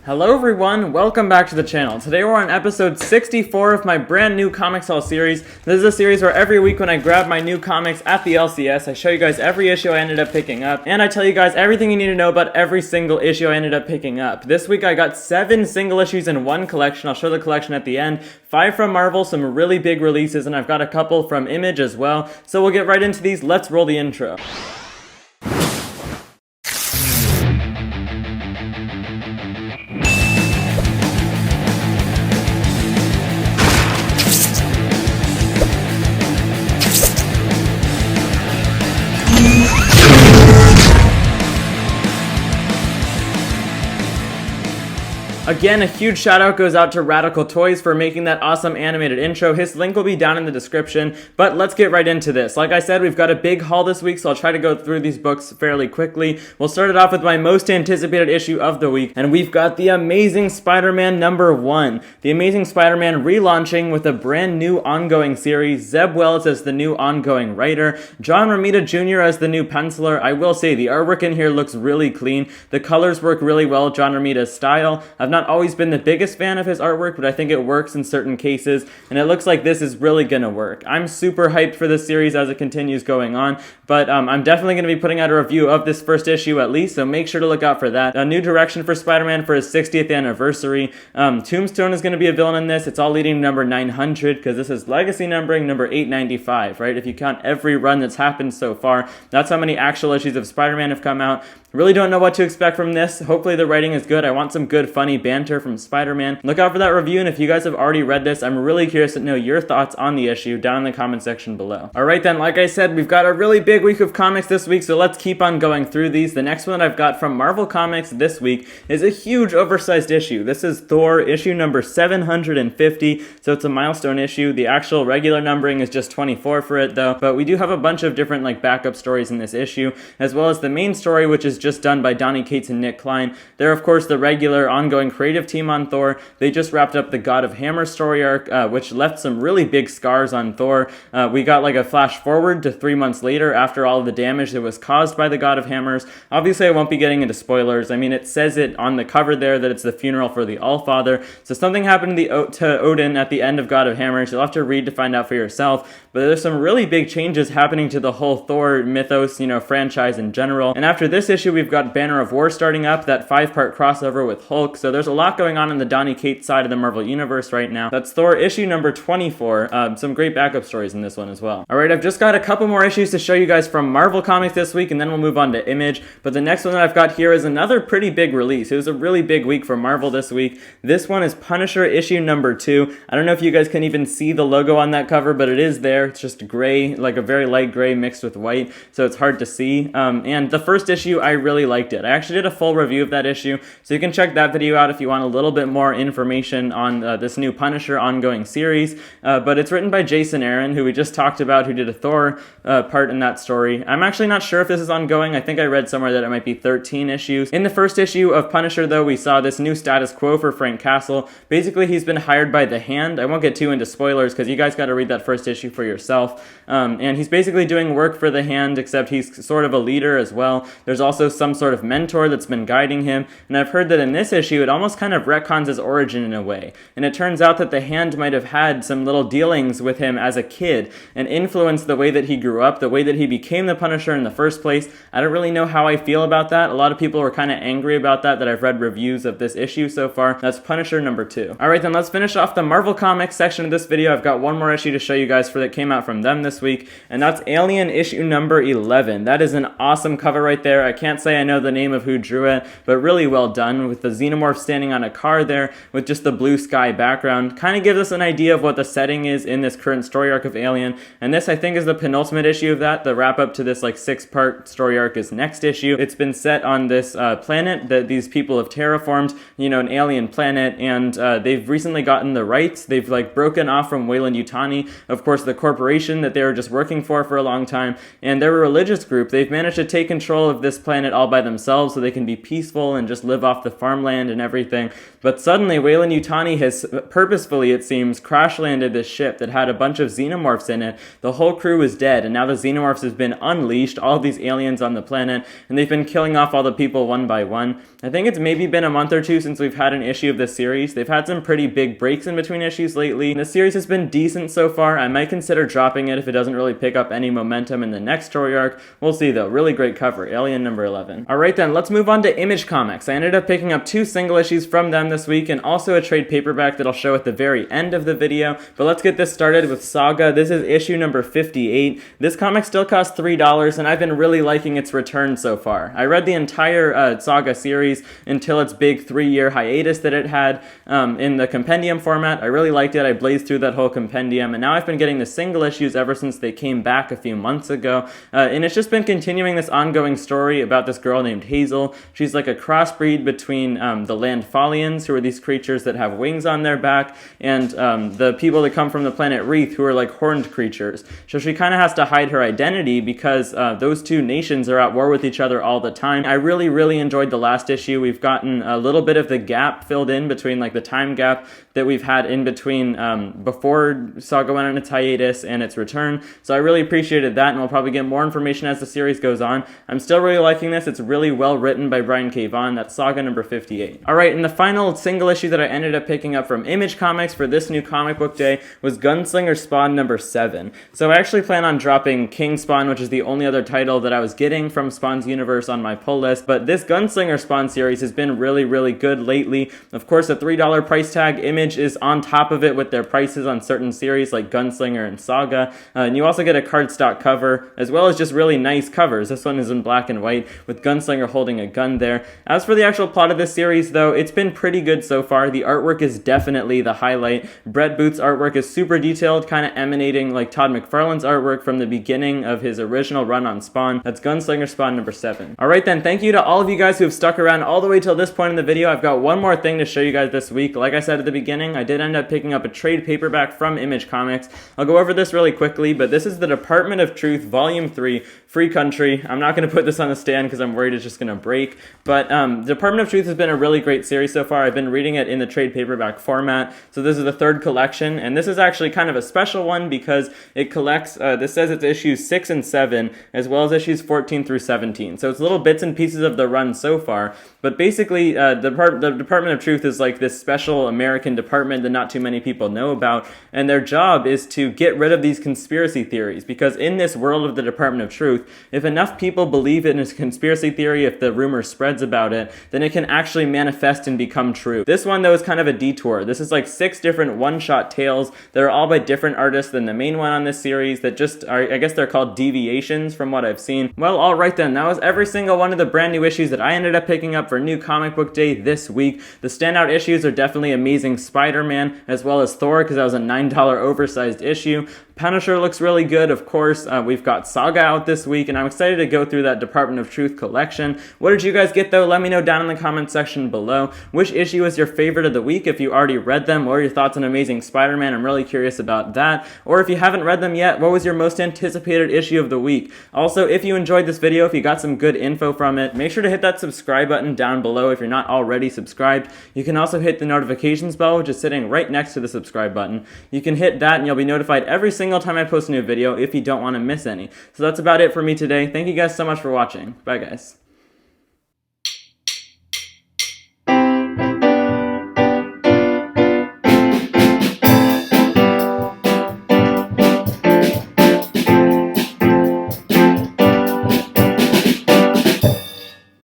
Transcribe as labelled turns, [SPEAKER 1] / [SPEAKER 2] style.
[SPEAKER 1] Hello everyone, welcome back to the channel. Today we're on episode 64 of my brand new Comics Haul series. This is a series where every week when I grab my new comics at the LCS, I show you guys every issue I ended up picking up, and I tell you guys everything you need to know about every single issue I ended up picking up. This week I got 7 single issues in one collection. I'll show the collection at the end. 5 from Marvel, some really big releases, and I've got a couple from Image as well. So we'll get right into these. Let's roll the intro. Again, a huge shout out goes out to Radical Toys for making that awesome animated intro. His link will be down in the description, but let's get right into this. Like I said, we've got a big haul this week, so I'll try to go through these books fairly quickly. We'll start it off with my most anticipated issue of the week, and we've got The Amazing Spider-Man #1. The Amazing Spider-Man relaunching with a brand new ongoing series, Zeb Wells as the new ongoing writer, John Romita Jr. as the new penciler. I will say, the artwork in here looks really clean. The colors work really well, John Romita's style. I've not always been the biggest fan of his artwork, but I think it works in certain cases, and it looks like this is really gonna work. I'm super hyped for this series as it continues going on, but I'm definitely gonna be putting out a review of this first issue at least, so make sure to look out for that. A new direction for Spider-Man for his 60th anniversary. Tombstone is gonna be a villain in this. It's all leading to number 900, because this is legacy numbering number 895, right? If you count every run that's happened so far, that's how many actual issues of Spider-Man have come out. Really don't know what to expect from this. Hopefully the writing is good. I want some good, funny banter from Spider-Man. Look out for that review, and if you guys have already read this, I'm really curious to know your thoughts on the issue down in the comment section below. Alright then, like I said, we've got a really big week of comics this week, so let's keep on going through these. The next one that I've got from Marvel Comics this week is a huge oversized issue. This is Thor, issue number 750, so it's a milestone issue. The actual regular numbering is just 24 for it though, but we do have a bunch of different backup stories in this issue, as well as the main story, which is just done by Donny Cates and Nick Klein. They're of course the regular ongoing creative team on Thor. They just wrapped up the God of Hammer story arc, which left some really big scars on Thor. We got a flash forward to 3 months later after all of the damage that was caused by the God of Hammers. Obviously I won't be getting into spoilers. I mean, it says it on the cover there that it's the funeral for the Allfather, so something happened to Odin at the end of God of Hammers. You'll have to read to find out for yourself, but there's some really big changes happening to the whole Thor mythos, franchise in general. And after this issue, we've got Banner of War starting up, that 5-part crossover with Hulk, so there's a lot going on in the Donny Cates side of the Marvel Universe right now. That's Thor issue number 24. Some great backup stories in this one as well. Alright, I've just got a couple more issues to show you guys from Marvel Comics this week, and then we'll move on to Image, but the next one that I've got here is another pretty big release. It was a really big week for Marvel this week. This one is Punisher issue number 2. I don't know if you guys can even see the logo on that cover, but it is there. It's just gray, a very light gray mixed with white, so it's hard to see. And the first issue, I really liked it. I actually did a full review of that issue, so you can check that video out if you want a little bit more information on this new Punisher ongoing series. But it's written by Jason Aaron, who we just talked about, who did a Thor part in that story. I'm actually not sure if this is ongoing. I think I read somewhere that it might be 13 issues. In the first issue of Punisher, though, we saw this new status quo for Frank Castle. Basically, he's been hired by the Hand. I won't get too into spoilers, because you guys got to read that first issue for yourself. And he's basically doing work for the Hand, except he's sort of a leader as well. There's also some sort of mentor that's been guiding him, and I've heard that in this issue it almost kind of retcons his origin in a way, and it turns out that the Hand might have had some little dealings with him as a kid and influenced the way that he grew up, the way that he became the Punisher in the first place. I don't really know how I feel about that. A lot of people were kind of angry about that I've read reviews of this issue so far. That's Punisher number 2. Alright then, let's finish off the Marvel Comics section of this video. I've got one more issue to show you guys that came out from them this week, and that's Alien issue number 11. That is an awesome cover right there. I can't say I know the name of who drew it, but really well done, with the Xenomorph standing on a car there with just the blue sky background. Kind of gives us an idea of what the setting is in this current story arc of Alien, and this I think is the penultimate issue of that. The wrap up to this 6-part story arc is next issue. It's been set on this planet that these people have terraformed, an alien planet, and they've recently gotten the rights. They've broken off from Weyland-Yutani, of course the corporation that they were just working for a long time, and they're a religious group. They've managed to take control of this planet all by themselves so they can be peaceful and just live off the farmland and everything everything. But suddenly, Weyland-Yutani has purposefully, it seems, crash-landed this ship that had a bunch of xenomorphs in it. The whole crew was dead, and now the xenomorphs have been unleashed, all these aliens on the planet, and they've been killing off all the people one by one. I think it's maybe been a month or two since we've had an issue of this series. They've had some pretty big breaks in between issues lately. The series has been decent so far. I might consider dropping it if it doesn't really pick up any momentum in the next story arc. We'll see though. Really great cover. Alien number 11. Alright then, let's move on to Image Comics. I ended up picking up 2 single issues from them this week and also a trade paperback that I'll show at the very end of the video. But let's get this started with Saga. This is issue number 58. This comic still costs $3 and I've been really liking its return so far. I read the entire Saga series until its big 3-year hiatus that it had in the compendium format. I really liked it. I blazed through that whole compendium, and now I've been getting the single issues ever since they came back a few months ago, and it's just been continuing this ongoing story about this girl named Hazel. She's like a crossbreed between the Landfallians, who are these creatures that have wings on their back, and the people that come from the planet Wreath, who are like horned creatures. So she kind of has to hide her identity because those two nations are at war with each other all the time. I really enjoyed the last issue. We've gotten a little bit of the gap filled in between, like the time gap that we've had in between before Saga went on its hiatus and its return. So I really appreciated that, and we'll probably get more information as the series goes on. I'm still really liking this. It's really well written by Brian K. Vaughan. That's Saga number 58. Alright, and the final single issue that I ended up picking up from Image Comics for this new comic book day was Gunslinger Spawn number 7. So I actually plan on dropping King Spawn, which is the only other title that I was getting from Spawn's universe, on my pull list, but this Gunslinger Spawn series has been really good lately. Of course, a $3 price tag. Image is on top of it with their prices on certain series like Gunslinger and Saga, and you also get a cardstock cover as well as just really nice covers. This one is in black and white with Gunslinger holding a gun there. As for the actual plot of this series though, it's been pretty good so far. The artwork is definitely the highlight. Brett Booth's artwork is super detailed, kind of emanating like Todd McFarlane's artwork from the beginning of his original run on Spawn. That's Gunslinger Spawn number 7. Alright then, thank you to all of you guys who have stuck around all the way till this point in the video. I've got one more thing to show you guys this week. Like I said at the beginning, I did end up picking up a trade paperback from Image Comics. I'll go over this really quickly, but this is the Department of Truth Volume 3, Free Country. I'm not going to put this on the stand because I'm worried it's just going to break, but Department of Truth has been a really great series so far. I've been reading it in the trade paperback format, so this is the 3rd collection, and this is actually kind of a special one because it collects, this says it's issues 6 and 7, as well as issues 14 through 17, so it's little bits and pieces of the run so far, but basically the Department of Truth is like this special American department that not too many people know about, and their job is to get rid of these conspiracy theories, because in this world of the Department of Truth, if enough people believe in a conspiracy theory, if the rumor spreads about it, then it can actually manifest and become true. This one though is kind of a detour. This is like 6 different one-shot tales that are all by different artists than the main one on this series that just are, I guess they're called deviations from what I've seen. Well, alright then, that was every single one of the brand new issues that I ended up picking up for New Comic Book Day this week. The standout issues are definitely Amazing Spider-Man as well as Thor, because that was a $9 oversized issue. Punisher looks really good, of course. We've got Saga out this week, and I'm excited to go through that Department of Truth collection. What did you guys get though? Let me know down in the comment section below. Which issue is your favorite of the week if you already read them? What are your thoughts on Amazing Spider-Man? I'm really curious about that. Or if you haven't read them yet, what was your most anticipated issue of the week? Also, if you enjoyed this video, if you got some good info from it, make sure to hit that subscribe button down below if you're not already subscribed. You can also hit the notifications bell, which is sitting right next to the subscribe button. You can hit that and you'll be notified every single time I post a new video if you don't want to miss any. So that's about it for me today. Thank you guys so much for watching. Bye guys.